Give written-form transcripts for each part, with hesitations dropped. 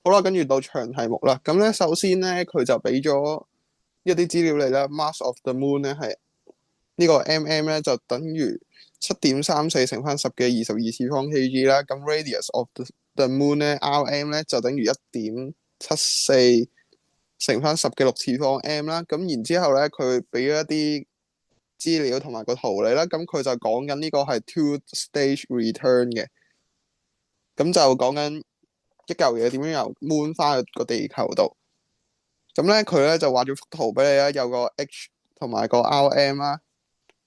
好啦，跟住到長題目啦。咁咧，首先咧，佢就俾咗一啲資料你啦。Mass of the Moon 咧係呢個 咧就等於7.34乘翻10嘅22次方 kg 啦。咁 Radius of the Moon 咧 咧就等於1.74乘翻10嘅6次方 m 啦。咁然之後咧，佢俾咗一啲資料同埋個圖你啦。咁佢就講緊呢個係 two-stage return 嘅。咁就講緊一嚿嘢點樣由 moon 翻去個地球度。咁咧佢咧就畫咗幅圖俾你啦，有個 h 同埋個 rm 啦，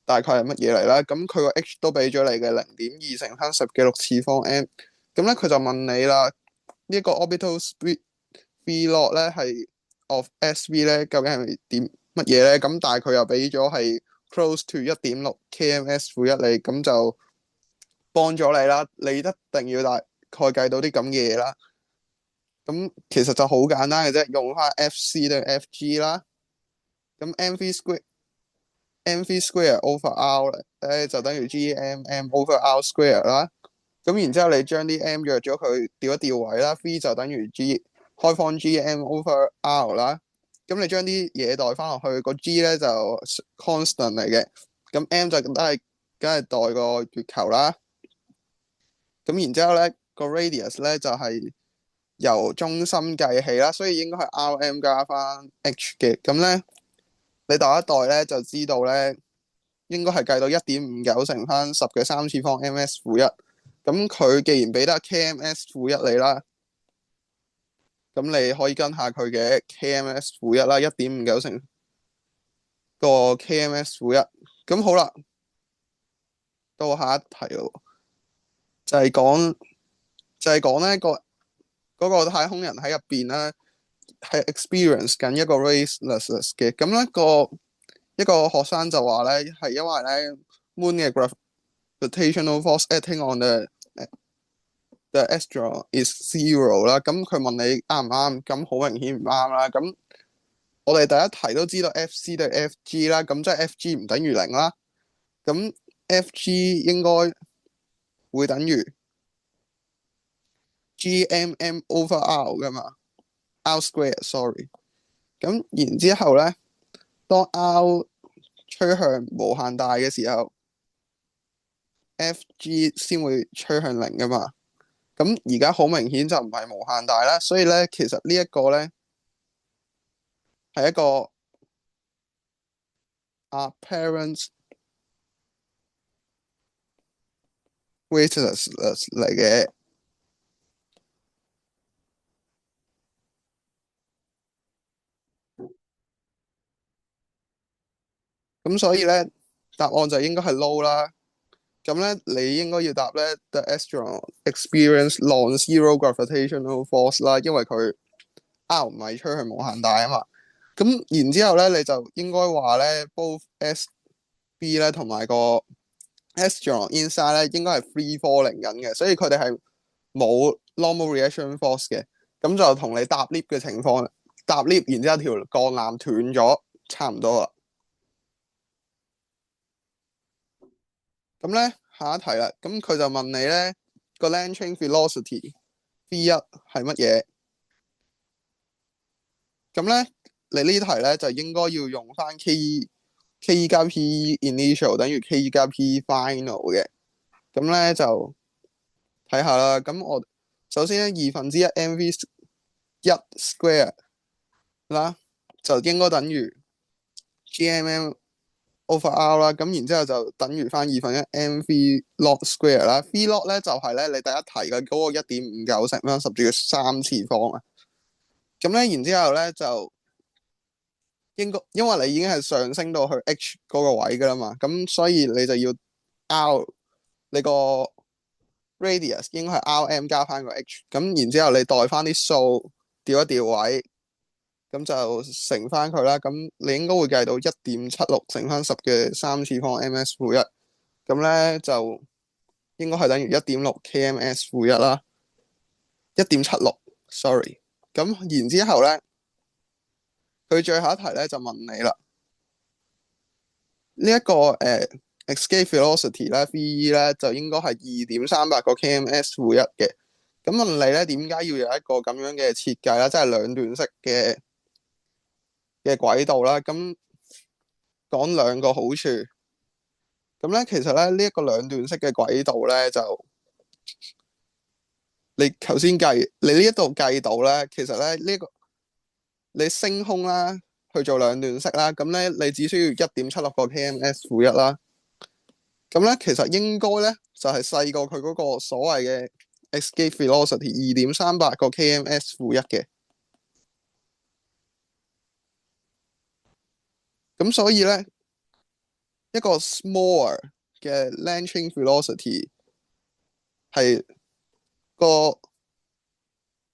大概係乜嘢嚟啦？咁佢個 h 都俾咗你嘅0.2乘翻10嘅6次方 m。咁咧佢就問你啦，呢、這個 orbital speed v naught 咧係 of SV 咧究竟係點乜嘢咧？咁但係佢又俾咗係 close to 1.6 kms/1你，咁就幫咗你啦。你一定要大概計到啲咁嘅嘢啦。咁其實就好簡單嘅啫，用翻 Fc 對 Fg 啦。咁 mv square over r 咧就等於 gmm over r square 啦。咁然之後你將啲 m 約咗佢調一調位啦 v 就等於 g 開方 gm over r 啦。咁你將啲嘢代翻落去，個 g 咧就 constant 嚟嘅。咁 m 就梗係代個月球啦。咁然之後咧個 radius 咧就係由中心計起啦，所以應該係 Rm 加翻 h 嘅。咁咧，你代一代咧就知道咧，應該係計到1.59乘翻10嘅3次方 ms-1。咁佢既然俾得 kms-1你啦，咁你可以跟下佢嘅 kms-1啦，1.59乘個 kms-1。咁好啦，到下一題咯，就係講咧嗰個太空人喺入邊咧，係 experience 緊一個 racelessness 嘅。咁咧一個學生就話咧，係因為咧 moon 嘅 gravitational force acting on the astronaut is zero 啦。咁佢問你啱唔啱？咁好明顯唔啱啦。咁我哋第一題都知道 Fc 對 Fg 啦，咁即係 Fg 唔等於0啦。咁 Fg 應該會等於 gmm over r 噶嘛，r square，sorry。咁然之後咧，當 r 趨向無限大嘅時候 ，Fg 先會趨向0噶嘛。咁而家好明顯就唔係無限大啦，所以咧其實呢一個咧係一個 apparent weightlessness 嚟嘅。咁所以咧答案就應該係 low 啦。咁咧你應該要答咧 the astronaut experience non-zero gravitational force 啦，因為佢 R 唔係趨向無限大啊嘛。咁然之後咧你就應該話咧 both SB 咧同埋個 astronaut inside 咧應該係 free falling 緊嘅，所以佢哋係冇 normal reaction force 嘅。咁就同你搭 lift 嘅情況，搭 lift 然之後條鋼纜斷咗，差唔多啦。咁咧下一題啦，咁佢就問你咧個 Lagrange velocity v1係乜嘢？咁咧你呢題咧就應該要用翻 k 加 p initial 等於 k 加 p final 嘅。咁咧就睇下啦。咁我首先咧1/2 mv1 square 啦，就應該等於 gmm over r 啦。咁然之後就等於翻1/2 mv log square 啦。v log 咧就係咧你第一題嘅嗰個1.59乘翻10^3次方啊。咁咧然之後咧就應該因為你已經係上升到去 h 嗰個位噶啦嘛，咁所以你就要 r 你個 radius 應該係 rm 加翻個 h。咁然之後你代翻啲數調一調位，咁就乘翻佢啦。咁你應該會計到1.76乘翻10^3次方 ms-1。咁咧就應該係等於1.6 kms-1啦。1.76 sorry。咁然之後咧佢最後一題咧就問你啦，呢一個escape velocity 咧 v 咧就應該係2.38個 kms-1嘅。咁問你咧，點解要有一個咁樣嘅設計啦，即係兩段式嘅軌道啦？咁講兩個好處。咁咧，其實咧呢一個兩段式嘅軌道咧，就你頭先計，你呢一度計到咧，其實咧呢個你升空啦，去做兩段式啦，咁咧你只需要1.76個 kms-1啦。咁咧其實應該咧就係細過佢嗰個所謂嘅 escape velocity 2.38個 kms-1嘅。咁所以咧一個 smaller 嘅 launching velocity 係個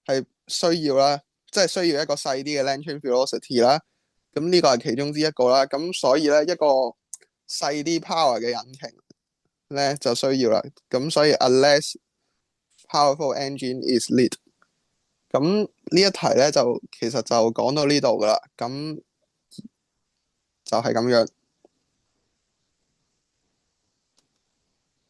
係需要啦，即係需要一個細啲嘅 launching velocity 啦。咁呢個係其中之一個啦。咁所以咧一個細啲 power 嘅引擎咧就需要啦。咁所以 a less powerful engine is needed。咁呢一題咧就其實就講到呢度噶啦。咁就係咁樣。